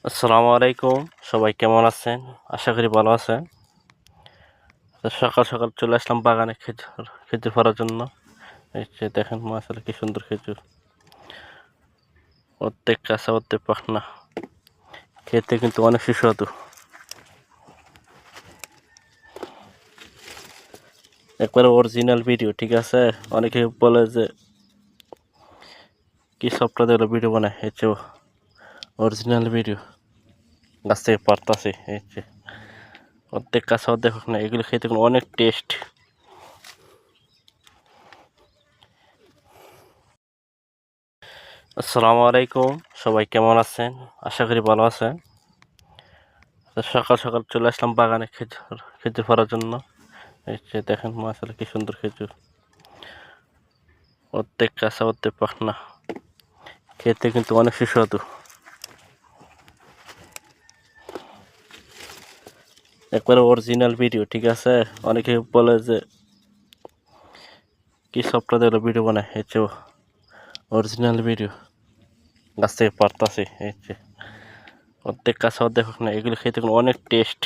আসসালামু আলাইকুম। সবাই কেমন আছেন? আশা করি ভালো আছেন। তো সকাল সকাল চলে আসলাম বাগানে খেজুর পাড়ার জন্য। এই যে দেখেন মাশাআল্লাহ কি সুন্দর খেজুর, অর্ধেক কাঁচা অর্ধেক পাকনা, খেতে কিন্তু অনেক সুস্বাদু। একবারে অরিজিনাল ভিডিও, ঠিক আছে? অনেকে বলে যে কি সফটওয়্যার দিয়ে ভিডিও বানায়, এই যে অরিজিনাল ভিডিও, গাছ থেকে পারতাছি। এই যে অর্ধেক কাঁচা অর্ধেক পাকনা, এগুলো খেতে কিন্তু অনেক টেস্ট। আসসালামু আলাইকুম। সবাই কেমন আছেন? আশা করি ভালো আছেন। তো সকাল সকাল চলে আসলাম বাগানে খেজুর পাড়ার জন্য। এই যে দেখেন মাশাআল্লাহ কি সুন্দর খেজুর, অর্ধেক কাঁচা অর্ধেক পাকনা, খেতে কিন্তু অনেক সুস্বাদু। একবারে অরিজিনাল ভিডিও, ঠিক আছে? অনেকে বলে যে কি সফটওয়্যার দিয়ে ভিডিও বানায়, এই যে অরিজিনাল ভিডিও, গাছ থেকে পারতাছি। এই যে অর্ধেক কাঁচা অর্ধেক পাকনা, এগুলো খেতে কিন্তু অনেক টেস্ট।